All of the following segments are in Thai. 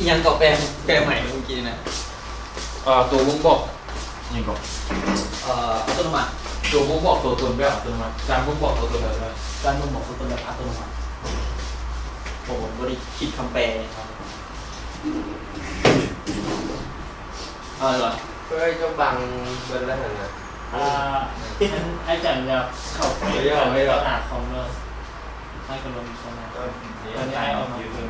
ยังกับแปลใหม่เมื่อกี้นะตัวบ่งบอกยังก่อนอัตโนมัติตัวบ่งบอกตัวตนแบบอัตโนมัติการบ่งบอกตัวตนแบบอะไรการบ่งบอกตัวตนแบบอัตโนมัติผมบริคิดคำแปลครับเหรอเพื่อจะบังเบอร์แล้วนะไอ้จันจะเข้าไปหาคอมเลยให้กระลงคอมนะตอนนี้ไอ้ออกมาคือ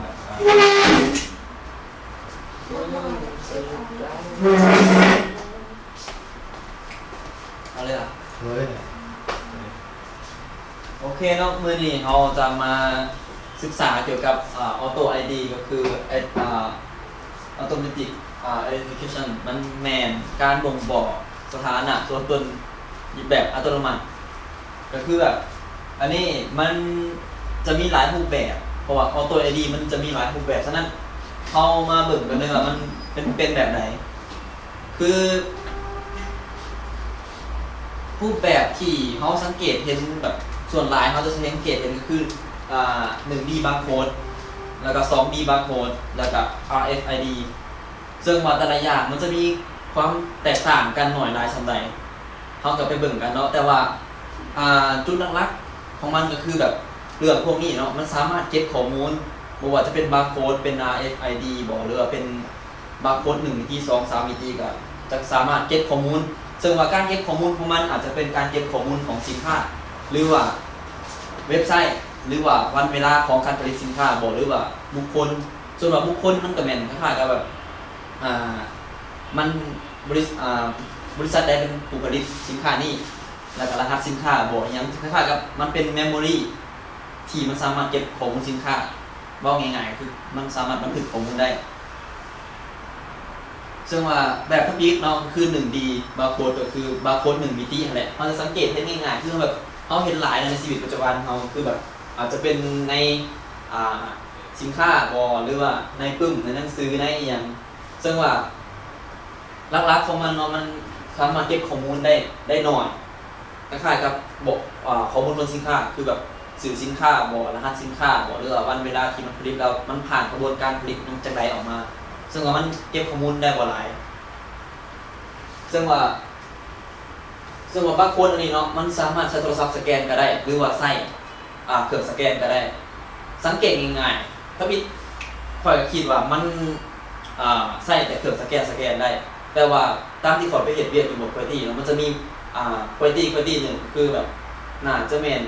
เอาเลยอ่ะโอเคเนาะมื้อนี้เราจะมาศึกษาเกี่ยวกับออโต้ไอดีก็คือautomatic identification มันแมนการบ่งบอกสถานะตัวตนแบบอัตโนมัติก็คือแบบอันนี้มันจะมีหลายรูปแบบเพราะว่าออโต้ไอดีมันจะมีหลายรูปแบบฉะนั้นเอามาเบิ่งกันเลยว่ามันเป็นแบบไหนคือรูปแบบที่เขาสังเกตเห็นแบบส่วนหลายเขาจะสังเกตเห็นก็คือ1D barcode แล้วก็ 2D barcode แล้วก็ RFID ซึ่งว่าแต่ละอย่างมันจะมีความแตกต่างกันหน่อยหลายสันใดเขาก็ไปเบิ่งกันเนาะแต่ว่าจุดหลักๆของมันก็คือแบบเรื่องพวกนี้เนาะมันสามารถเก็บข้อมูลบ่ว่าจะเป็น barcode เป็น RFID บ่หรือว่าเป็น barcode 1 มิติ2 3 มิติก็จะสามารถเก็บข้อมูลซึ่งว่าการเก็บข้อมูลของมันอาจจะเป็นการเก็บข้อมูลของสินค้าหรือว่าเว็บไซต์หรือว่าวันเวลาของการผลิตสินค้าบ่หรือว่าบุคคลส่วนว่าบุคคลมันก็แม่นคล้ายๆกับแบบมันบริษัทใดเป็นผู้ผลิตสินค้านี้แล้วก็รหัสสินค้าบ่อย่างคล้ายๆกับมันเป็นเมมโมรีที่มันสามารถเก็บข้อมูลสินค้าว่าง่ายๆคือมันสามารถบันทึกข้อมูลได้ซึ่งว่าแบบทับยิกเนาะคือ 1D barcode ก็คือ barcode 1 มิตินั่นแหละเราจะสังเกตได้ง่ายๆคือแบบเราเห็นหลายในชีวิตปัจจุบันเราคือแบบอาจจะเป็นในสินค้าบ่หรือว่าในปึ้มในหนังสือในอย่างซึ่งว่าหลักๆของมันเนาะมันสามารถเก็บข้อมูลได้น้อยคล้ายๆกับบอกข้อมูลบนสินค้าคือแบบสื่อสินค้าบ่รหัสสินค้าบ่หรือว่าวันเวลาที่มันผลิตแล้วมันผ่านกระบวนการผลิตมันจังไดออกมาซึ่งว่ามันเก็บข้อมูลได้บ่หลายซึ่งว่าบางคนอันนี้เนาะมันสามารถใช้โทรศัพท์สแกนก็ได้หรือว่าใช้เครื่องสแกนก็ได้สังเกตง่ายๆถ้าพี่ค่อยก็คิดว่ามันใช้แต่เครื่องสแกนได้แต่ว่าตามที่ขอไปเฮ็ดเวียกอยู่บน quality เนาะมันจะมีquality นึงคือแบบน่าจะแม่น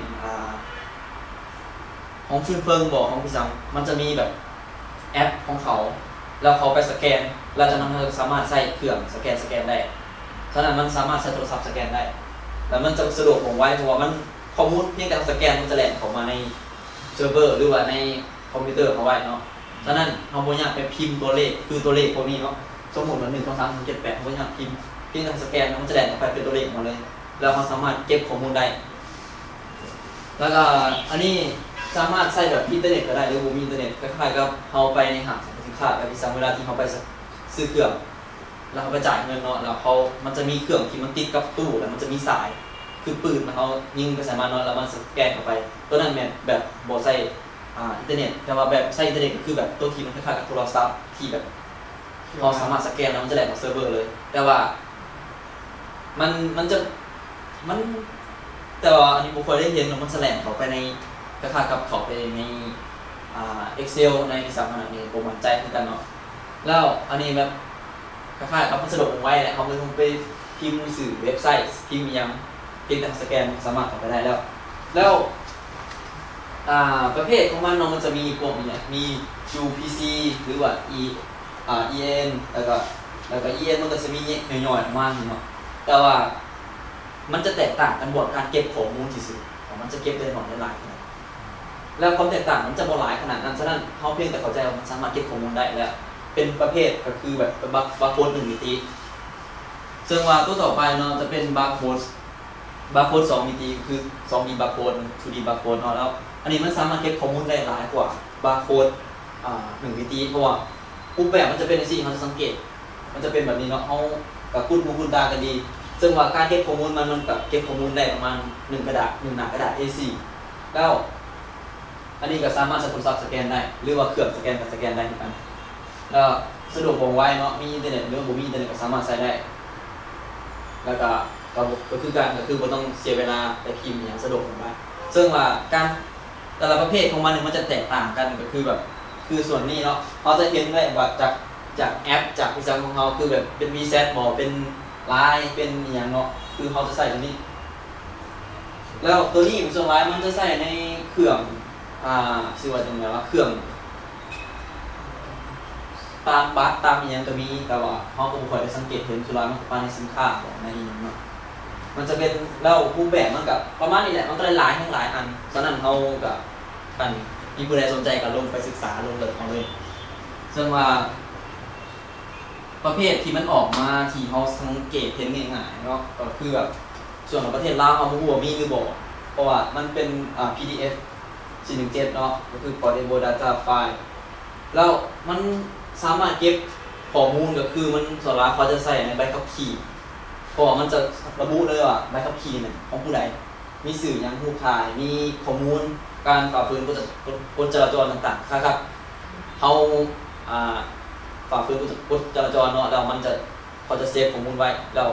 ของชุนเฟิงบอกของพี่ซังมันจะมีแบบแอปของเขาแล้วเขาไปสแกนแล้วจากนั้นเราสามารถใส่เครื่องสแกนได้ฉะนั้นมันสามารถใช้โทรศัพท์สแกนได้แล้วมันจะสะดวกผมไว้เพราะว่ามันข้อมูลเพียงแต่สแกนมันจะแล่นเข้ามาในเซิร์ฟเวอร์หรือว่าในคอมพิวเตอร์เขาไว้เนาะฉะนั้นเราบ่อยากไปพิมพ์ตัวเลขคือตัวเลขพวกนี้เนาะสมมุติว่า1 2 3 4 7 8เราบ่อยากพิมพ์เพียงแต่สแกนมันจะแล่นออกไปเป็นตัวเลขมาเลยแล้วเราสามารถเก็บข้อมูลได้แล้วก็อันนี้สามารถใช้แบบอินเทอร์เน็ตก็ได้หรือบ่มีอินเทอร์เน็ตคล้ายๆกับเฮาไปในห้างสรรพสินค้าแบบที่เวลาที่เฮาไปซื้อเครื่องแล้วเขาไปจ่ายเงินเนาะแล้วมันจะมีเครื่องที่มันติดกับตู้แล้วมันจะมีสายคือปืนเขายิงไปใส่มันเนาะแล้วมันสแกนเข้าไปตัวนั้นแบบบ่ใช้อินเทอร์เน็ตแต่ว่าแบบใช้อินเทอร์เน็ตก็คือแบบตัวที่มันคล้ายๆกับโทรศัพท์ที่แบบเราสามารถสแกนแล้วมันจะแล่นออกเซิร์ฟเวอร์เลยแต่ว่ามันจะแต่ว่าอันนี้บ่ค่อยได้เห็นเนาะมันแล่นเข้าไปในคล้ายๆกับเข้าไปในExcel ในสามอันนี้บ่มั่นใจคือกันเนาะแล้วอันนี้แบบคล้ายๆกับมันสะดวกไว้แหละเขาไม่ต้องไปพิมพ์สื่อเว็บไซต์พิมพ์ยังเพียงแต่สแกนสามารถเข้าไปได้แล้วประเภทของมันเนาะมันจะมีพวกนี้มี UPC หรือว่า EN แล้วก็ EN มันก็จะมีย่อยๆออกมาเนาะแต่ว่ามันจะแตกต่างกันบวกการเก็บข้อมูลที่สุดมันจะเก็บได้น้อยได้หลายแล้วความแตกต่างมันจะบ่หลายขนาดนั้นฉะนั้นเฮาเพียงแต่เข้าใจว่ามันสามารถเก็บข้อมูลได้แล้วเป็นประเภทก็คือแบบบาร์โค้ด1 มิติซึ่งว่าตัวต่อไปเนาะจะเป็นบาร์โค้ด2 มิติคือ 2D บาร์โค้ด 2D บาร์โค้ดเนาะแล้วอันนี้มันสามารถเก็บข้อมูลได้หลายกว่าบาร์โค้ด1 มิติเพราะว่ารูปแบบมันจะเป็นจังซี่เราจะสังเกตมันจะเป็นแบบนี้เนาะเฮากับคุ้นตากันดีซึ่งว่าการเก็บข้อมูลมันก็เก็บข้อมูลได้ประมาณ1 กระดาษ 1 หน้ากระดาษ A4 แล้ว อันนี้ก็สามารถใช้โทรศัพท์สแกนได้หรือว่าเครื่องสแกนกับสแกนได้เหมือนกันแล้วสะดวกว่องไวเนาะมีอินเทอร์เน็ตหรือบ่มีอินเทอร์เน็ตก็สามารถใช้ได้แล้วก็คือการก็คือบ่ต้องเสียเวลาไปพิมพ์อย่างสะดวกว่องไวซึ่งว่าการแต่ละประเภทของมันเนี่ยมันจะแตกต่างกันก็คือแบบคือส่วนนี้เนาะเขาจะเห็นได้ว่าจากแอปจากกิจกรรมของเขาคือแบบเป็น WeChat บ่เป็น LINE เป็นอหย่างเนาะคือเขาจะใส่ตัวนี้แล้วตัวนี้ส่วนหลายมันจะใส่ในเครื่องชื่อว่าจังได๋ว่าเครื่องตามบัตรตามอหยังก็มีแต่ว่าเฮาก็บ่ค่อยได้สังเกตเห็นส่วนหลายมันก็ปานในสินค้าของในอีหยังเนาะมันจะเป็นแล้วรูปแบบมันก็ประมาณนี้แหละมันก็หลายๆหลายอันฉะนั้นเฮาก็กันมีผู้ใดสนใจก็ลงไปศึกษาลงเลิกเอาเลยซึ่งว่าประเภทที่มันออกมาที่เฮาสังเกตเห็นง่ายๆเนาะก็คือแบบส่วนของประเทศลาวเฮาบ่ฮู้ว่ามีหรือบ่เพราะว่ามันเป็นPDF 417เนาะก็คือ Portable Data File แล้วมันสามารถเก็บข้อมูลก็คือมันส่วนหลายเขาจะใส่ในใบขับขี่เพราะว่ามันจะระบุเลยว่าใบขับขี่เนี่ยของผู้ใดมีสื่อหยังผู้ขายมีข้อมูลการฝ่าฝืนกฎจราจรต่างๆครับเฮาฝ่าฝืนกฎจราจรเนาะแล้วเขาจะเซฟข้อมูลไว้แล้ว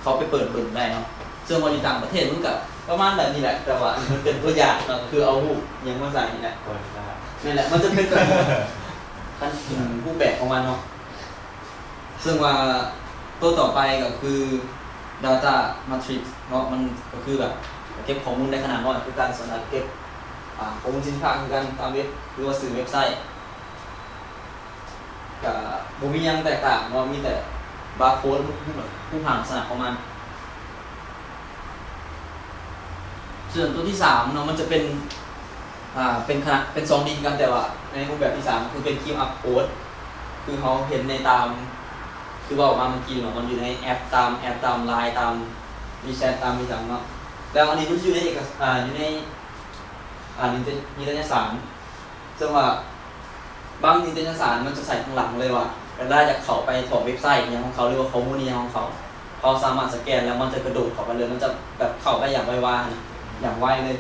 เขาไปเปิดเบิ่งได้เนาะซึ่งว่าอยู่ต่างประเทศมันก็ประมาณแบบนี้แหละแต่ว่ามันเป็นตัวอย่างเนาะคือเอารูปหยังมาใส่นี่แหละ นั่นแหละมันจะเป็นแบบขั้นรูปแบบของมันเนาะซึ่งว่าตัวต่อไปก็คือ data matrix เนาะมันก็คือแบบเก็บข้อมูลได้ขนาดน้อยคือการสำหรับเก็บข้อมูลสินค้าคือการตามเว็บหรือว่าสื่อเว็บไซต์กับบ่มีหยังแตกต่างเนาะมีแต่บาร์โค้ดผู้ผ่านลักษณะของมันส่วนตัวที่3เนาะมันจะเป็นเป็นขนาดเป็น2D กันแต่ว่าในรูปแบบที่3คือเป็น QR code คือเขาเห็นในตามคือว่าออกมาเมื่อกี้เนาะมันอยู่ในแอปตาม LINE ตาม WeChat ตามมีจังเนาะแล้วอันนี้มันอยู่ในอยู่ในนิตยสารซึ่งว่าบางนิตยสารมันจะใส่ข้างหลังเลยว่าเวลาจะเข้าไปถอดเว็บไซต์อย่างของเขาหรือว่าข้อมูลนี้ของเขาสามารถสแกนแล้วมันจะกระโดดเข้าไปเลยมันจะแบบเข้าไปอย่างไวๆอย่างไวเลย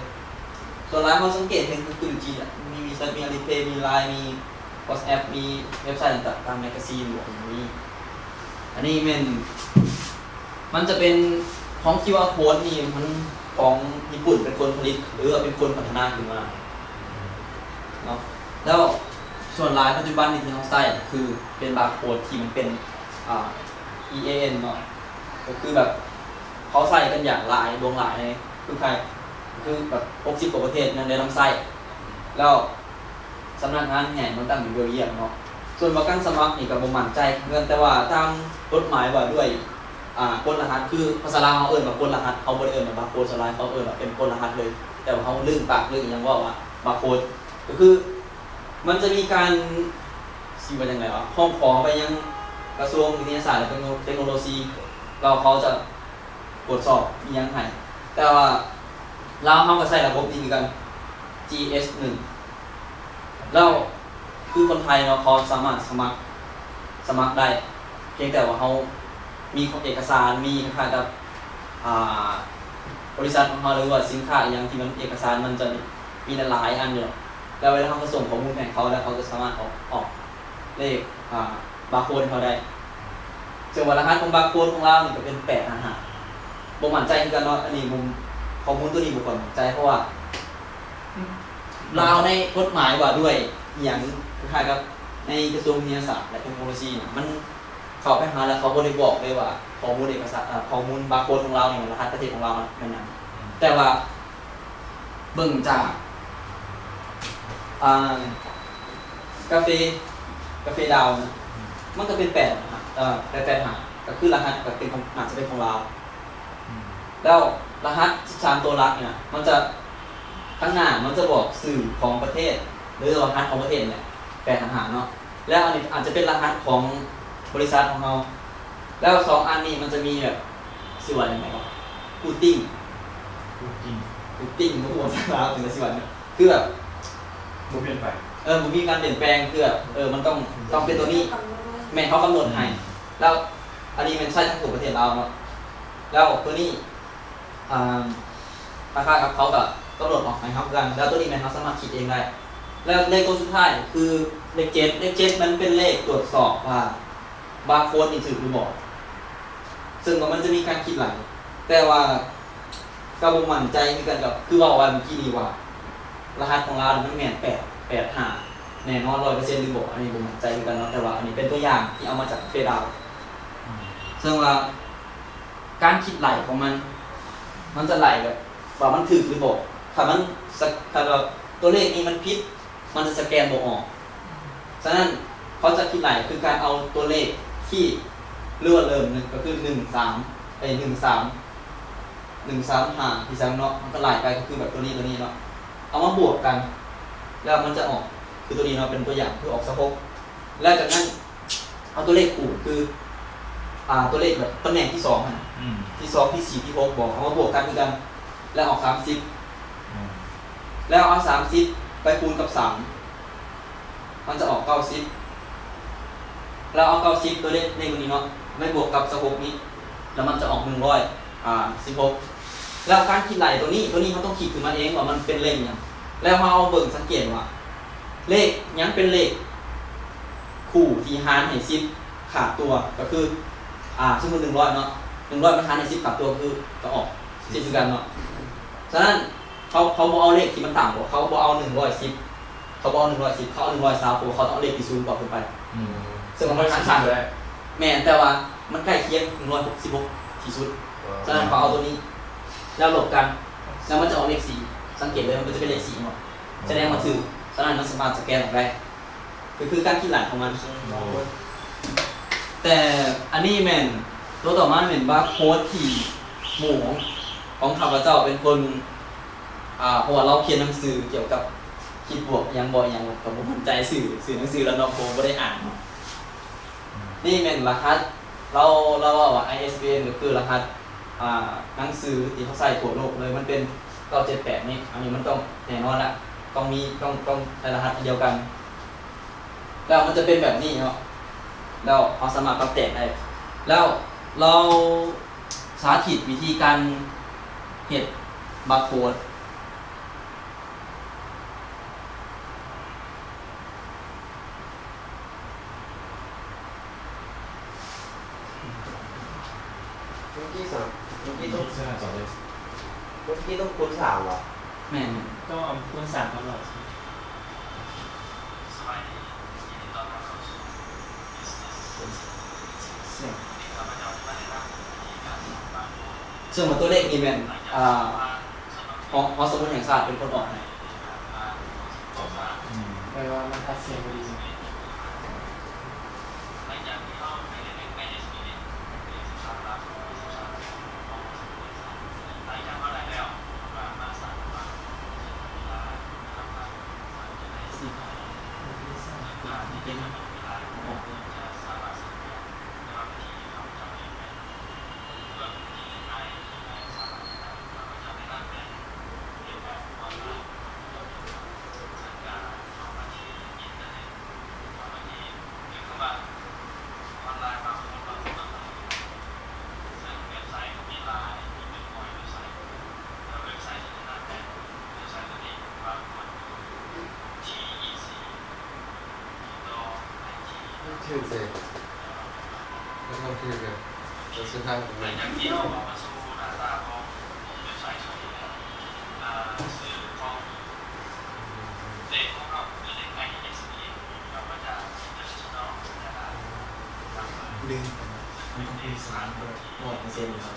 ส่วนร้านเขาสังเกตเห็นคือจีนมีWeChatมี Alipay มี LINE มี WhatsApp มีเว็บไซต์ต่างๆตามแมกกาซีนหรือมีอันนี้มันจะเป็นของ QR code นี่มันของญี่ปุ่นเป็นคนผลิตหรือว่าเป็นคนพัฒนาขึ้นมาเนาะแล้วส่วนรายปัจจุบันที่เขาใช้คือเป็นบาร์โค้ดที่มันเป็นEAN เนาะก็คือแบบเขาใส่กันอย่างหลายดวงหลายในคือใครคือแบบ60กว่าประเทศนั้นได้นำใช้แล้วสำนักงานใหญ่มันตั้งอยู่เบลเยียมเนาะส่วนประกันสมัครนี่ก็บ่มั่นใจเหมือนกันแต่ว่าตามกฎหมายว่าด้วยกฎรหัสคือภาษาลาวเขาเอิ้นว่ากฎรหัสเขาบ่ได้เอิ้นว่าบาร์โค้ดสลายเขาเอิ้นว่าเป็นกฎรหัสเลยแต่ว่าเขาลืมปากลืมอีหยังว่าบาร์โค้ดก็คือมันจะมีการสิว่าจังได๋วะห้องขอไปยังกระทรวงวิทยาศาสตร์และเทคโนโลยีเขาจะตรวจสอบอีหยังให้แต่ว่าลาวเฮาก็ใช้ระบบนี้เหมือนกัน GS1 แล้วคือคนไทยเนาะเขาสามารถสมัครได้เพียงแต่ว่าเขามีเอกสารมีคล้ายๆกับบริษัทของเขาหรือว่าสินค้าอย่างที่มันเอกสารมันจะมีหลายอันอยู่แล้วเวลาเขาส่งข้อมูลให้เขาแล้วเขาจะสามารถออกเลขบาร์โค้ดให้เขาได้ส่วนรหัสของบาร์โค้ดของเรานี่ก็เป็น855บ่มั่นใจคือกันเนาะอันนี้มุมข้อมูลตัวนี้บ่ค่อยมั่นใจเพราะว่าลาวในกฎหมายว่าด้วยอย่างคล้ายๆกับในกระทรวงวิทยาศาสตร์และเทคโนโลยีเนี่ยมันเข้าไปหาแล้วเขาบ่ได้บอกเลยว่าข้อมูลเอกสารข้อมูลบาร์โค้ดของเราเนี่ยรหัสประเทศของเรามันเป็นหยังแต่ว่าเบิ่งจากกาแฟดาวนะมันก็เป็น8หาก็คือรหัสก็เป็นของอาจจะเป็นของเราแล้วรหัส13ตัวหลักเนี่ยมันจะข้างหน้ามันจะบอกสื่อของประเทศหรือรหัสของประเทศเนี่ย8หาเนาะแล้วอันนี้อาจจะเป็นรหัสของบริษัทของเราแล้ว2อันนี้มันจะมีแบบชื่อว่าจังได๋วะกูติ้งมันหัวภาษาลาวเป็นชื่อว่าเนี่ยคือแบบบ่เปลี่ยนไป มันมีการเปลี่ยนแปลงคือแบบมันต้องเป็นตัวนี้แม่เขากำหนดให้แล้วอันนี้มันใช้ทั้งประเทศเราเนาะแล้วตัวนี้คล้ายๆกับเขากับ กำหนดออกให้ครับกันแล้วตัวนี้แม่นเราสามารถคิดเองได้แล้วเลขตัวสุดท้ายคือเลข7เลข7มันเป็นเลขตรวจสอบว่าบาร์โค้ดนี่ถูกหรือบ่ซึ่งมันจะมีการคิดหลายแต่ว่าก็บ่มั่นใจคือกันกับคือว่าวันเมื่อกี้นี้ว่ารหัสของเรามันแม่น885แน่นอน 100% หรือบ่อันนี้บ่มั่นใจคือกันเนาะแต่ว่าอันนี้เป็นตัวอย่างที่เอามาจากเฟซเอาซึ่งว่าการคิดไหลของมันจะไหลแบบว่ามันถูกหรือบ่ถ้ามันถ้าเราตัวเลขนี้มันผิดมันจะสแกนบ่ออกฉะนั้นเขาจะคิดไหลคือการเอาตัวเลขที่เริ่มนึงก็คือ13135ที่3เนาะมันก็ไหลไปก็คือแบบตัวนี้เนาะเอามาบวกกันแล้วมันจะออกคือตัวนี้เนาะเป็นตัวอย่างคือออก16แล้วจากนั้นเอาตัวเลขคูณคือตัวเลขแบบตำแหน่งที่2นะที่2ที่4ที่6บอกเอามาบวกกันคือกันแล้วออก30แล้วเอา30ไปคูณกับ3มันจะออก90แล้วเอา90ตัวเลขตัวนี้เนาะไม่บวกกับ16นี้แล้วมันจะออก116แล้วการคิดไหลตัวนี้มันต้องคิดขึ้นมาเองว่ามันเป็นเลขหยังแล้วมาเอาเบิ่งสังเกตว่าเลขหยังเป็นเลขคู่ที่หารให้10ขาดตัวก็คือสมมุติ100เนาะ100มันหารให้10ขาดตัวคือก็ออก10คือกันเนาะฉะนั้นเขาบ่เอาเลขที่มันต่ำกว่าเขาบ่เอา110เขาบ่เอา110เขาเอา120เขาต้องเอาเลขที่สูงกว่าขึ้นไปซึ่งมันขาดเลยแม่นแต่ว่ามันใกล้เคียง166ที่สุดฉะนั้นเขาเอาตัวนี้แล้วลบกันแล้วมันจะออกเลข4สังเกตเลยมันจะเป็นเลข4หมดแสดงว่าถูกฉะนั้นมันสามารถสแกนออกได้คือการคิดหลักของมันแต่อันนี้แม่นตัวต่อมาเป็นบาร์โค้ดที่หมู่ของข้าพเจ้าเป็นคนเพราะว่าเราเขียนหนังสือเกี่ยวกับคิดบวกยังบ่ยังกับบ่มั่นใจสื่อหนังสือแล้วเนาะผมบ่ได้อ่านเนาะนี่แม่นรหัสเราว่า ISBN ก็คือรหัสหนังสือที่เขาใส่ทั่วโลกเลยมันเป็น978นี่อันนี้มันต้องแน่นอนละต้องใช้รหัสเดียวกันแล้วมันจะเป็นแบบนี้เนาะแล้วเราสามารถปรับแต่งได้แล้วเราสาธิตวิธีการเฮ็ดบาร์โค้ดเมื่อกี้ต้องคูณ3เหรอ แม่น ก็เอาคูณ3ตลอดซึ่งมันตัวเลขนี้แม่นสมมุติแห่งชาติเป็นคนออกให้ แปลว่ามันทัดเสียงดีชื่อเสกแล้วก็ชื่อกันแล้วสุดท้ายผมดึงมันต้องมี3ด้วย100%ครับ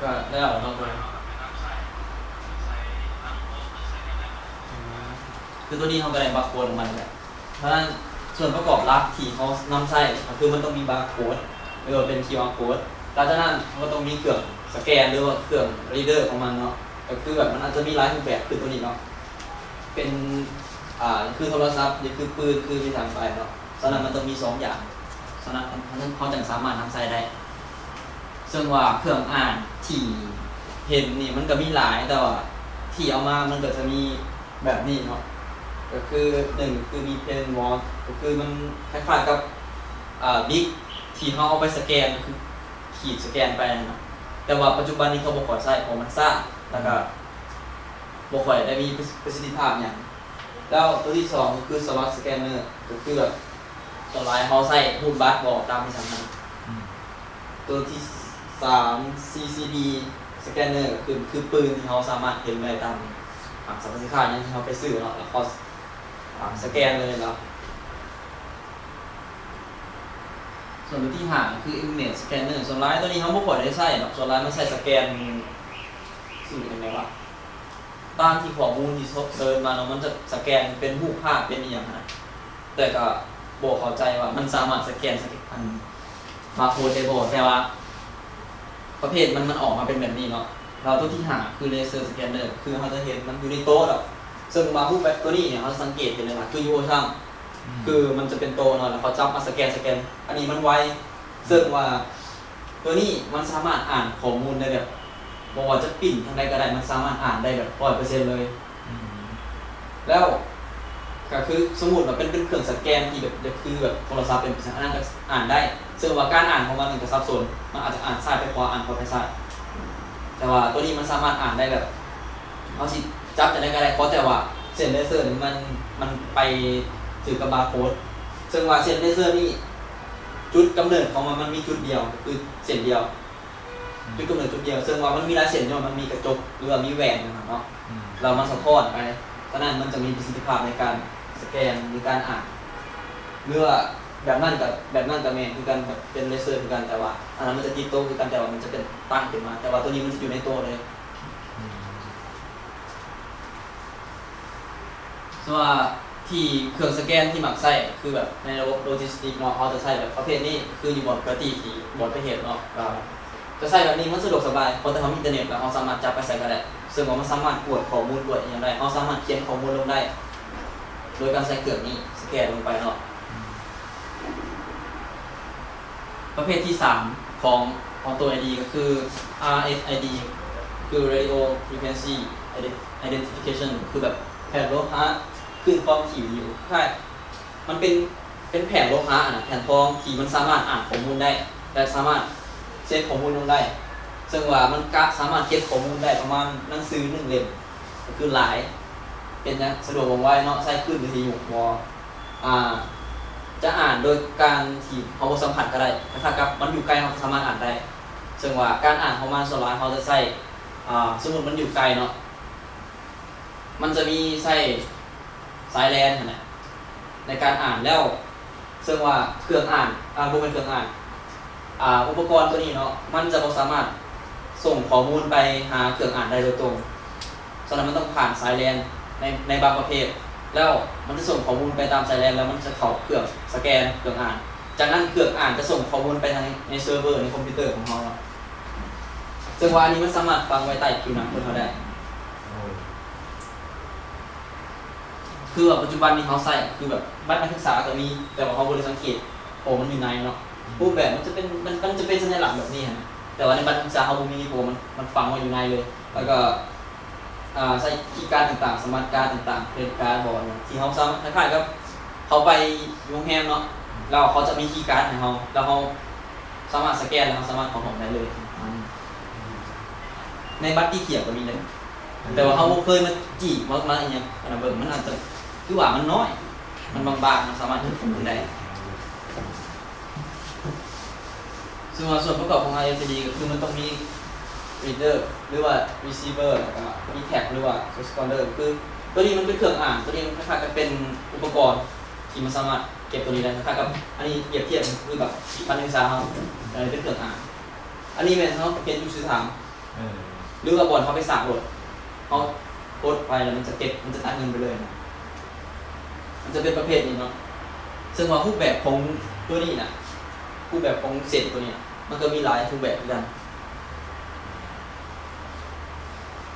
ก็ได้ออกนอกเลยคือตัวนี้เขาก็ได้บาร์โค้ดของมันแหละเพราะฉะนั้นส่วนประกอบหลักที่เขานำใช้คือมันต้องมีบาร์โค้ดหรือว่าเป็น QR code หลังจากนั้นมันก็ต้องมีเครื่องสแกนหรือว่าเครื่องรีดเดอร์ของมันเนาะก็คือแบบมันอาจจะมีหลายรูปแบบคือตัวนี้เนาะเป็นคือโทรศัพท์นี่คือปืนคือที่ทำไปเนาะฉะนั้นมันต้องมี2อย่างฉะนั้นเขาจึงสามารถนำใช้ได้ซึ่งว่าเครื่องอ่านที่เห็นนี่มันก็มีหลายแต่ว่าที่เอามามันก็จะมีแบบนี้เนาะก็คือ1คือมีเพนวอลก็คือมันคล้ายๆกับบิ๊กที่เขาเอาไปสแกนคือขีดสแกนไปนะแต่ว่าปัจจุบันนี้เขาบอกขอใช้ของมันซ่าแล้วก็บอกขอได้มีประสิทธิภาพอย่างแล้วตัวที่2ก็คือสล็อตสแกนเนอร์ก็คือแบบตัวลายเขาใส่หุ่นบัสบอกตามที่สำคัญตัวที่3 CCD สแกนเนอร์คือปืนที่เขาสามารถเห็นได้ตามสรรพสินค้าอย่างที่เขาไปซื้อเนาะแล้วเขาสแกนเลยเนาะส่วนตัวที่5คือ Image Scanner ส่วนร้ายตัวนี้เขาไม่ควรได้ใช้หรอกส่วนร้ายมันใช้สแกนสื่อยังไงวะตามที่ข้อมูลที่เซิร์ชมาเนาะมันจะสแกนเป็นรูปภาพเป็นอย่างไรแต่ก็บอกเข้าใจว่ามันสามารถสแกนมาโคเทโบแต่ว่าประเภทมันออกมาเป็นแบบนี้เนาะเราตัวที่5คือ Laser Scanner คือเขาจะเห็นมันอยู่ในโต๊ะหรอกซึ่งมารูปแบบตัวนี้เนี่ยเขาสังเกตเห็นเลยว่าคือยูโรช่างคือมันจะเป็นโตเนาะแล้วเขาจับมาสแกนอันนี้มันไวซึ่งว่าตัวนี้มันสามารถอ่านข้อมูลได้แบบบอกว่าจะปิ่นทางใดก็ได้มันสามารถอ่านได้แบบ100%เลยแล้วก็คือสมมุติว่าเป็นเครื่องสแกนที่แบบคือแบบโทรศัพท์เป็นอันนั้นก็อ่านได้ซึ่งว่าการอ่านของมันก็ซับซ้อนมันอาจจะอ่านซ้ายไปขวาอ่านขวาไปซ้ายแต่ว่าตัวนี้มันสามารถอ่านได้แบบเอาสิจับจะได้ก็ได้เพราะแต่ว่าเส้นเลเซอร์นี่มันไปถือกับบาร์โค้ดซึ่งว่าเส้นเลเซอร์นี่จุดกำเนิดของมันมีจุดเดียวคือเส้นเดียวจุดกำเนิดจุดเดียวซึ่งว่ามันมีหลายเส้นเนาะมันมีกระจกหรือว่ามีแหวนนะครับเนาะเรามันสะท้อนไปฉะนั้นมันจะมีประสิทธิภาพในการสแกนในการอ่านหรือว่าแบบนั่นกับแมนคือกันแบบเป็นเลเซอร์คือกันแต่ว่าอันนั้นมันจะติดโต๊ะคือกันแต่ว่ามันจะเป็นตั้งขึ้นมาแต่ว่าตัวนี้มันจะอยู่ในโต๊ะเลยส่วนว่าที่เครื่องสแกนที่หมักใส่คือแบบในระบบโลจิสติกเนาะเขาจะใช้แบบประเภทนี้คืออยู่บนปกติที่บนประเทศเนาะจะใช้แบบนี้มันสะดวกสบายเพราะแต่เขามีอินเทอร์เน็ตแล้วเขาสามารถจับไปใส่ก็ได้ซึ่งว่ามันสามารถกวดข้อมูลกวดอย่างไรเขาสามารถเขียนข้อมูลลงได้โดยการใส่เครื่องนี้สแกนลงไปเนาะประเภทที่3ของตัว ID ก็คือ RFID คือ Radio Frequency Identification คือแบบแผ่นโลหะขึ้นความถี่อยู่ใช่มันเป็นแผ่นโลหะนะแผ่นทองที่มันสามารถอ่านข้อมูลได้และสามารถเซฟข้อมูลลงได้ซึ่งว่ามันสามารถเก็บข้อมูลได้ประมาณหนังสือ1 เล่มก็คือหลายเป็นนะสะดวกว่องไวเนาะใช้ขึ้นวิทยุจะอ่านโดยการที่เขาสัมผัสก็ได้ถ้ากับมันอยู่ไกลเขาสามารถอ่านได้ซึ่งว่าการอ่านของมันส่วนใหญ่เขาจะใช้สมมุติมันอยู่ไกลเนาะมันจะมีใช้สายแลนนะในการอ่านแล้วซึ่งว่าเครื่องอ่านพวกเป็นเครื่องอ่านอุปกรณ์ตัวนี้เนาะมันจะสามารถส่งข้อมูลไปหาเครื่องอ่านได้โดยตรงฉะนั้นมันต้องผ่านสายแลนในบางประเภทแล้วมันจะส่งข้อมูลไปตามสายแลนแล้วมันจะเข้าเครื่องสแกนเครื่องอ่านจากนั้นเครื่องอ่านจะส่งข้อมูลไปในเซิร์ฟเวอร์ในคอมพิวเตอร์ของเราซึ่งว่าอันนี้มันสามารถฟังไว้ใต้ผิวหนังบนเขาได้คือแบบปัจจุบันนี้เขาใส่คือแบบบัตรนักศึกษาก็มีแต่ว่าเขาบริสังเกตมันอยู่ในเนาะรูปแบบมันจะเป็นสัญลักษณ์แบบนี้ฮะแต่ว่าในบัตรนักศึกษาเขาไม่มีมันฝังไว้อยู่ในเลยแล้วก็ใช้คีย์การ์ดต่างๆสมาร์ทการ์ดต่างๆเครดิตการ์ดบอลที่เขาสามารถคล้ายๆกับเขาไปโรงแรมเนาะแล้วเขาจะมีคีย์การ์ดให้เขาแล้วเขาสามารถสแกนแล้วเขาสามารถของได้เลยในบัตรที่เขียนก็มีเลยแต่ว่าเขาเคยมาจีบมาอย่างเงี้ยมันอาจจะคือว่ามันน้อยมันบางๆมันสามารถที่จะได้ส่วนประกอบของ RFID ก็คือมันต้องมี reader หรือว่า receiver แล้วก็มี tag หรือว่า responder คือตัวนี้มันเป็นเครื่องอ่านตัวนี้มันคล้ายๆกับเป็นอุปกรณ์ที่มันสามารถเก็บตัวนี้ได้คล้ายๆกับอันนี้เปรียบเทียบคือแบบบันทึกษาเขาเป็นเครื่องอ่านอันนี้เป็นเขาเป็นยูสื่อถาม หรือว่าบอลเขาไปสั่งรถเขาโพสไปแล้วมันจะเก็บมันจะตัดเงินไปเลยนะมันจะเป็นประเภทนี้เนาะซึ่งว่ารูปแบบของตัวนี้นะรูปแบบของเศษตัวนี้มันก็มีหลายรูปแบบเหมือนกัน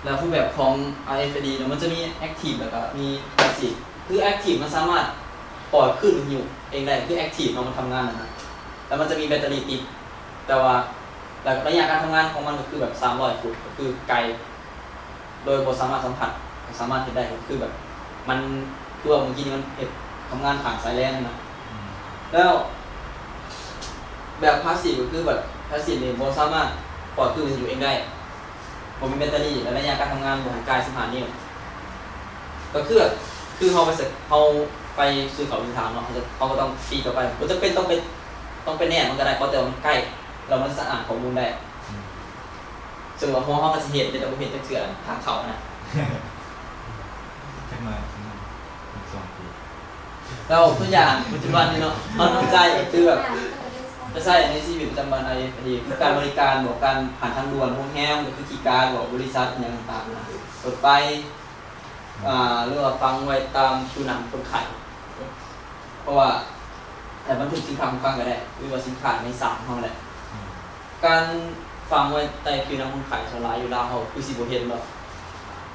แล้วรูปแบบของ RFID เนี่ยมันจะมี Active แล้วก็มี Passive คือ Active มันสามารถปล่อยขึ้นหรือหิวเองได้คือ Active มันทำงานนะแล้วมันจะมีแบตเตอรี่ติดแต่ว่าระยะการทำงานของมันก็คือแบบ300 ฟุตก็คือไกลโดยบ่สามารถสัมผัสสามารถเห็นได้ก็คือแบบมันคือว่าเมื่อกี้นี้มันเห็นทำงานผ่านสายแลนนะแล้วแบบพาสซีฟก็คือแบบพาสซีฟเนี่ยบ่สามารถปล่อยขึ้นหรืออยู่เองได้บ่มีแบตเตอรี่และระยะการทำงานบ่ไกล15 นิ้วก็คือเขาไปซื้อเขาพื้นฐานเนาะเขาก็ต้องตีต่อไปก็จะเป็นต้องไปแน่มันก็ได้เพราะแต่มันใกล้เรามันสะอาดข้อมูลได้ซึ่งว่าพอเขาก็จะเห็นแต่เราไม่เห็นจะเถื่อนทางเขานะขึ้นมา2 ปีแล้วตัวอย่างปัจจุบันนี้เนาะเขาต้องใจคือแบบจะใช้ในชีวิตประจำวันอะไรคือการบริการบอกการผ่านทางด่วนโรงแรมก็คือคีย์การ์ดบอกบริษัทอย่างต่างๆนะรถไฟหรือว่าฟังไว้ตามคิวหนังคนไข้เพราะว่าแต่มันถึงสินค้าของฟังก็ได้หรือว่าสินค้าใน3ห้องแหละการฟังไว้ใต้คิวหนังคนไข้สลายอยู่ลาวเขาคือสิบ่เห็นหรอก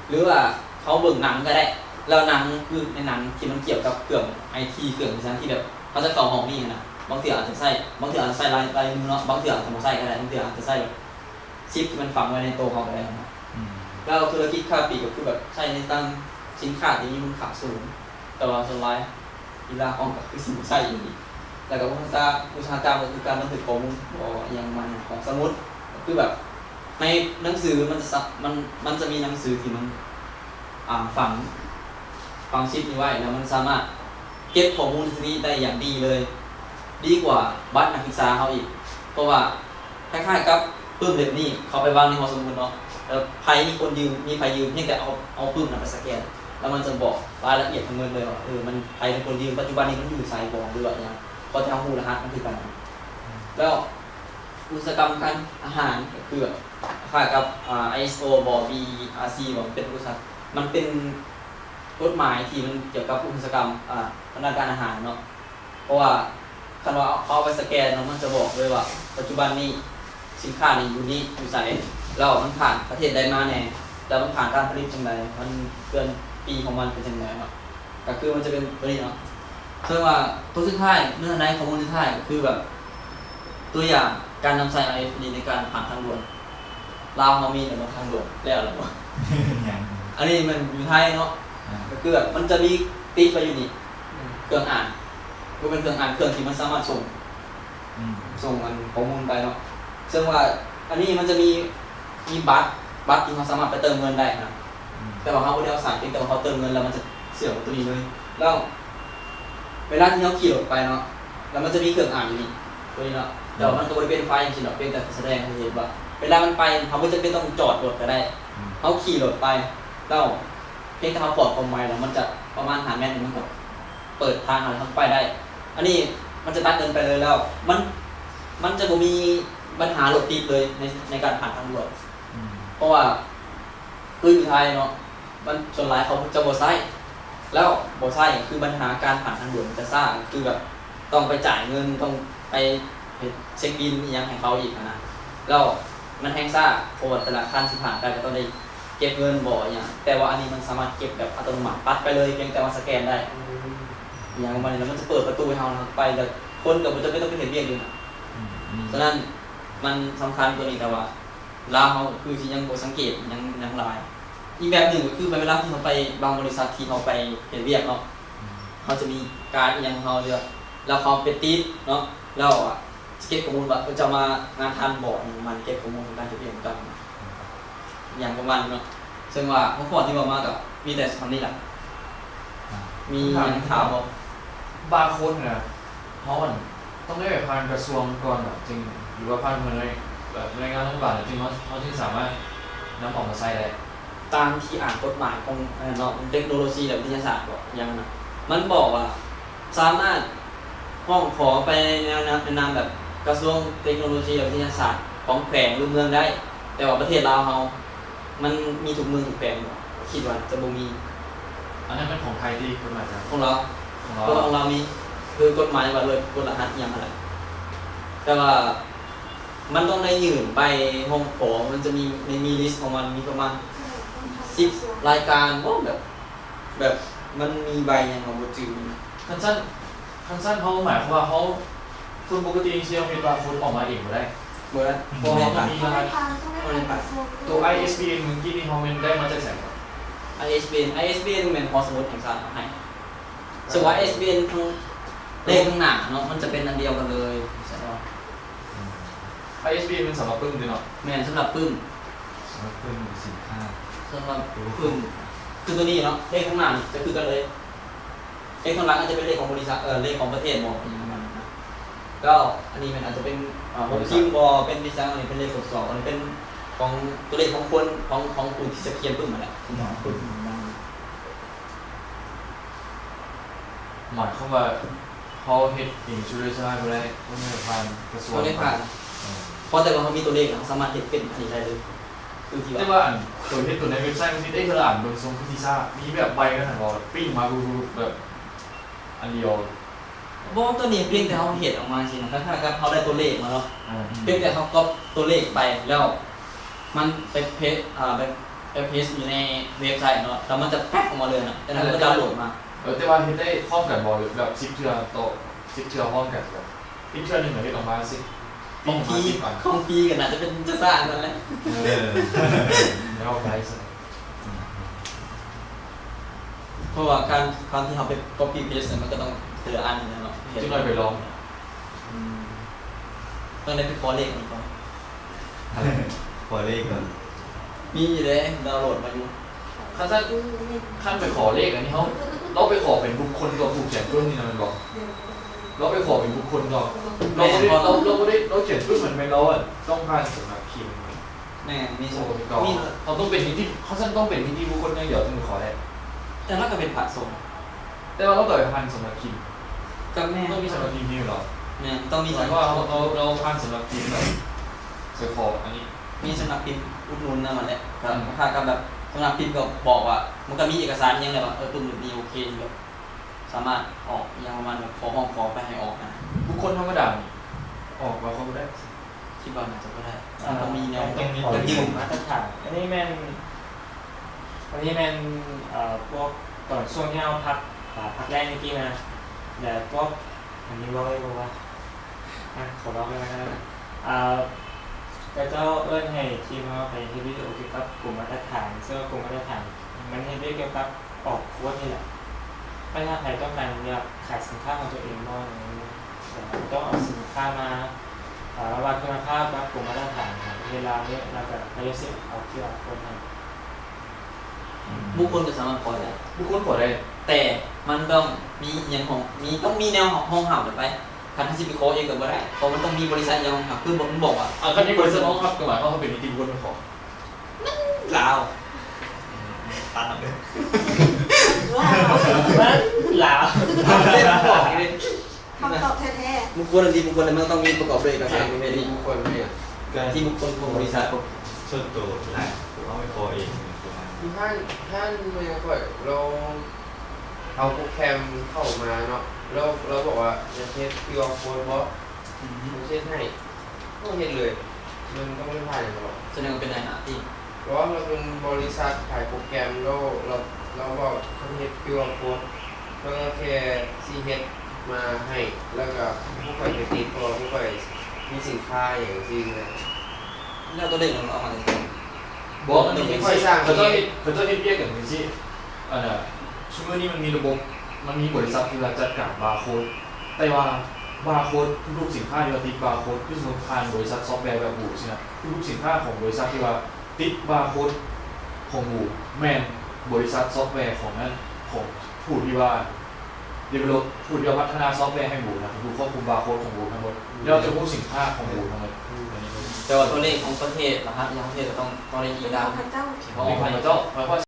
หรือว่าเขาเบิ่งหนังก็ได้แล้วหนังคือในหนังที่มันเกี่ยวกับเครื่อง IT เครื่องที่แบบเขาจะเข้าห้องนี้นะบางทีอาจจะใส่ลายมือเนาะบางทีอาจจะไม่ใส่ก็ได้บางทีอาจจะใส่แบบชิปที่มันฝังไว้ในตัวเขาก็ได้นะแล้วธุรกิจค้าปลีกก็คือแบบใช้ในตั้งสินค้าที่มีมูลค่าสูงแต่ว่าส่วนหลายกีฬาของก็คือสิ่งใช้อยู่ดีแล้วก็อุตสาหกรรมก็คือการบันทึกข้อมูลอย่างมันของสมุดก็คือแบบในหนังสือมันจะมีหนังสือที่มันฝังชิปนี้ไว้แล้วมันสามารถเก็บข้อมูลที่นี้ได้อย่างดีเลยดีกว่าบัตรนักศึกษาเขาอีกเพราะว่าคล้ายๆกับปื้มเล่มนี้เขาไปวางในห้องสมุดเนาะแล้วใครมีคนยืมมีใครยืมเพียงแต่เอาปื้มนั้นไปสแกนแล้วมันจะบอกรายละเอียดทั้งหมดเลยว่ามันใครเป็นคนยืมปัจจุบันนี้มันอยู่สายบองหรือว่าอย่างพอจะเอาหูรหัสมันคือกันแล้วอุตสาหกรรมการอาหารก็คือแบบคล้ายกับISO บอก BRC บอกเป็นอุตสาหมันเป็นกฎหมายที่มันเกี่ยวกับอุตสาหกรรมทางด้านการอาหารเนาะเพราะว่าคันว่าเอาไปสแกนมันจะบอกเลยว่าปัจจุบันนี้สินค้านี้อยู่ใส่แล้วมันผ่านประเทศใดมาแน่แล้วมันผ่านการผลิตจังไดมันเกินปีของมันเป็นจังไดเนาะก็คือมันจะเป็นตัวนี้เนาะซึ่งว่าตัวสุดท้ายเนื้อในข้อมูลสุดท้ายก็คือแบบตัวอย่างการนำใช้ RFID ในการผ่านทางด่วนลาวเขามีแต่ทางด่วนแล้วหรออันนี้มันอยู่ไทยเนาะก็คือแบบมันจะมีติดไปอยู่นี่เครื่องอ่านก็เป็นเครื่องอ่านเครื่องที่มันสามารถส่งมันข้อมูลไปเนาะซึ่งว่าอันนี้มันจะมีบัตรที่เขาสามารถไปเติมเงินได้นะแต่ว่าเขาไม่ได้เอาสายแต่ว่าเขาเติมเงินแล้วมันจะเสื่อมตัวนี้เลยแล้วเวลาที่เขาขี่รถไปเนาะแล้วมันจะมีเครื่องอ่านอยู่นี่ตัวนี้เนาะแต่ว่ามันก็บริเวณไฟอย่างเช่นเนาะเป็นแต่แสดงให้เห็นว่าเวลามันไปเขาไม่จำเป็นต้องจอดรถก็ได้เขาขี่รถไปแล้วเพียงแต่เขาปลอดความไวแล้วมันจะประมาณ5 เมตรมันก็เปิดทางอะไรทั้งไปได้อันนี้มันจะตัดเดินไปเลยแล้วมันจะบ่มีปัญหารถติดเลยในการผ่านทางด่วนเพราะว่าคืออยู่ไทยเนาะมันส่วนหลายเขาจะบ่ใช้แล้วบ่ใช้คือปัญหาการผ่านทางด่วนมันจะซ่าคือแบบต้องไปจ่ายเงินต้องไปเช็คบิลยังให้เขาอีกนะแล้วมันแห้งซ่าเพราะว่าแต่ละขั้นสิผ่านได้ก็ต้องได้เก็บเงินบ่อย่างแต่ว่าอันนี้มันสามารถเก็บแบบอัตโนมัติปัดไปเลยเพียงแต่ว่าสแกนได้อย่างมันแล้วมันจะเปิดประตูให้เราไปแต่คนก็บ่จะไม่ต้องไปเห็นเบี้ยเลยนะฉะนั้นมันสำคัญตัวนี้แต่ว่าลาวเขาคือที่ยังบ่สังเกตยังหลายอีกแบบหนึ่งก็คือเวลาที่เขาไปบางบริษัทที่เขาไปเห็นเวียกเนาะเขาจะมีการอย่างเขาเรียกแล้วเขาไปติดเนาะแล้วเก็บข้อมูลว่าจะมางานทันบ่มันเก็บข้อมูลการเก็บเองกันอย่างประมาณเนาะซึ่งว่าเมื่อก่อนที่บอกมากับมีแต่คำนี้แหละมีอย่างถามบอกบางคนนะเพราะมันต้องได้ผ่านกระทรวงก่อนแบบจริงหรือว่าผ่านเมืองในแบบในงานรัฐบาลจริงเขาที่สามารถนำออกมาใช้ได้ตามที่อ่านกฎหมายของเนาะเทคโนโลยีและวิทยาศาสตร์บอกยังนะมันบอกว่าสามารถห้องขอไปในนามแบบกระทรวงเทคโนโลยีและวิทยาศาสตร์ของแขวงหรือเมืองได้ แต่ว่าประเทศลาวเฮามันมีทุกเมืองทุกแปลงคิดว่าจะบ่มี อันนั้นเป็นของไทยที่กฎหมายนะ ของเรา ของ เพราะ เรา ของเรามีคือกฎหมายว่าเลยกฎรหัสอิหยังอะไรแต่ว่ามันต้องได้ยื่นไปห้องขอมันจะมีลิสต์ของมันมีประมาณ10รายการแบบมันมีใบหยังของบ่จือ ขั้นสั้นเขาหมายความว่าเขาคนปกติเชียร์เป็นบาร์โค้ดออกมาเองบ่ได้ เมื่อพอ มั ผ่าน มีรหัสตัว ISBN เมื่อกี้นี่เขาเป็นได้มาจากไหนครับ ISBN เป็นพอสมุดแห่งชาติเอาให้ส่วนว่า ISBN ทั้งเลขข้างหน้าเนาะมันจะเป็นอันเดียวกันเลยใช่ป่ะ ISBN เป็นสำหรับปึ้งด้วยเนาะ แม่นสำหรับปึ้ง สำหรับเพิ่มสินค้า สำหรับปึ้งคือตัวนี้เนาะเลขข้างหน้าจะคือกันเลยเลขข้างหลังอาจจะเป็นเลขของบริษัทเลขของประเทศบอกอย่างนั้นนะก็อันนี้มันอาจจะเป็นผมซิมบอเป็นบริษัทอันนี้เป็นเลขทดสอบอันนี้เป็นของตัวเลขของคนของผู้ที่จะเขียนปึ้งมาแหละของปึ้ง หมายความว่าเขาเฮ็ดเองช่วยใช่ไหมบ่ได้เขาไม่ได้ผ่านกระทรวง ตัวเลขผ่านเพราะแต่ว่าเขามีตัวเลขสามารถเห็นเป็นอันนี้ได้เลยคือที่ แต่ ว่า ว่าอันตัวเฮ็ดตัวในเว็บไซต์มันสิได้เธออ่านเบิ่งทรงพิธีซ่ามีแบบใบกันหั่นบ่ปิ้งมาบูแบบอันเดียว บอกตัวนี้เพียงแต่เขาเห็นออกมาสินะถ้าเขาได้ตัวเลขมาเนาะ อ่า เพียงแต่เขาก๊อปตัวเลขไปแล้วมันไปไปเพสอยู่ในเว็บไซต์เนาะแล้วมันจะแป๊กออกมาเลยนะแต่นั้นก็ดาวน์โหลดมา แต่ว่าเฮ็ดได้พร้อมกันบ่แบบ10เทื่อโตะ10เทื่อพร้อมกันแบบ10เทื่อนึงเฮ็ดออกมา10 ของพีของพีกันนะจะเป็นจะซ่านั่นแหละ แล้วเอาไปซะ เพราะว่าการที่เขาไป copy paste มันก็ต้องเจออันนึงเนาะ จังหน่อยไปลอง ต้องได้ไปขอเลขมันก่อน ขอเลขก่อน มีอยู่เลยดาวน์โหลดมาอยู่ ขั้นไปขอเลขอันนี้เขาเราไปขอเป็นบุคคลตัวผู้เขียนปึ้งนี่นะมันบอกเราไปขอเป็นบุคคลก่อนเราก็ได้เราเขียนปึ้งเหมือนไม่เราอ่ะต้องผ่านสำนักพิมพ์ แม่มี โอ้ ส่ง โหก่อน มี เขาต้องเป็นที่เขาต้องเป็นที่บุคคลอย่างเดียวถึงจะขอได้ แต่เราก็เป็นผ่าส่ง แต่ว่าเราต่อยผ่านสำนักพิมพ์ ก็แม่ ต้องมีสำนักพิมพ์นี่เหรอ แม่ต้องมี หมายว่าเราผ่านสำนักพิมพ์แบบไปขออันนี้ มีสำนักพิมพ์อุดหนุนนั่นมันแหละครับถ้ากับแบบสำนักพิมพ์ก็บอกว่ามันก็มีเอกสารยังไงแบบปึ้งดีโอเคแบบสามารถออกยังประมาณแบบขอห้องขอไปให้ออกนะ บุคคลธรรมดาออกมาเขาไม่ได้ คิดว่าน่าจะก็ได้ต้องมีแนว ต้องมี ต้องยืน มาตรฐานอันนี้แม่นพวกตอนช่วงที่เราพักแรกเมื่อกี้นะแต่พวกอันนี้ว่าไม่รู้ว่าขอร้องเลยนะก็เจ้าเอิ้นให้ทีมเราไปที่วิดีโอเกี่ยวกับกลุ่มมาตรฐานซึ่งกลุ่มมาตรฐานมันให้เกี่ยวกับออกโค้ดนี่แหละไม่ถ้าใครต้องการอยากขายสินค้าของตัวเองบ้างต้องเอาสินค้ามาวัดคุณภาพวัดกลุ่มมาตรฐานเวลาเนี้ยเราจะนายกสิเอาที่ว่าคนทำ บุคคลก็สามารถขอได้ บุคคลขอได้ แต่มันต้องมีอย่างของต้องมีแนวห้องหับไปคันที่จะไปขอเองก็บ่ได้เพราะมันต้องมีบริษัทยังห้องหับคือมันบอกว่า คันนี้บริษัทน้องครับก็หมายความว่าเป็นนิติบุคคลขอ ลาว ตัดเลย มันหลา เล่นบอกอย่างนี้ คำตอบแท้ บุคคลอันดีบุคคลอะไรมันต้องมีประกอบด้วยเอกสารประเภทนี้ ทุกคนเนี่ย ที่บุคคลของบริษัท ส่วนตัวหลายผมเอาไปขอเอง ท่านไม่ค่อยเราเอาโปรแกรมเข้ามาเนาะเราบอกว่าจะเทสคิวอาร์โค้ดเพราะมันเทสให้ก็เห็นเลย มันต้องไม่ผ่านอย่างเรา แสดงว่าเป็นนายหน้าที่ เพราะว่าเราเป็นบริษัทขายโปรแกรมเราบอกเขาเทสคิวอาร์โค้ดแล้วก็แค่ซีเฮดมาให้แล้วก็ผู้ไปติดตัวผู้ไปมีสินค้าอย่างจริงเลย แล้วตัวเลขเราเอามาจากไหน บอกมันต้องเขาจะเฮ็ดเรียกกันเป็นสิช่วงนี้มันมีระบบมันมีบริษัทที่เราจัดการบาร์โค้ดแต่ว่าบาร์โค้ดทุกสินค้าที่เราติดบาร์โค้ดที่สมมติผ่านบริษัทซอฟต์แวร์แบบบูใช่ไหมทุกสินค้าของบริษัทที่ว่าติดบาร์โค้ดของบูแม่นบริษัทซอฟต์แวร์ของนั้นของผู้ที่ว่าdevelop ผู้ที่พัฒนาซอฟต์แวร์ให้บูนะดูควบคุมบาร์โค้ดของบูทั้งหมดเราจะรู้สินค้าของบูทั้งหมด แต่ว่าตัวเลขของประเทศรหัสยังประเทศก็ต้องได้ ๆ อี เป็น ดาว พระเจ้า ที่เขาอ เป็ อน ก ข ไป องเจ้าหมายความ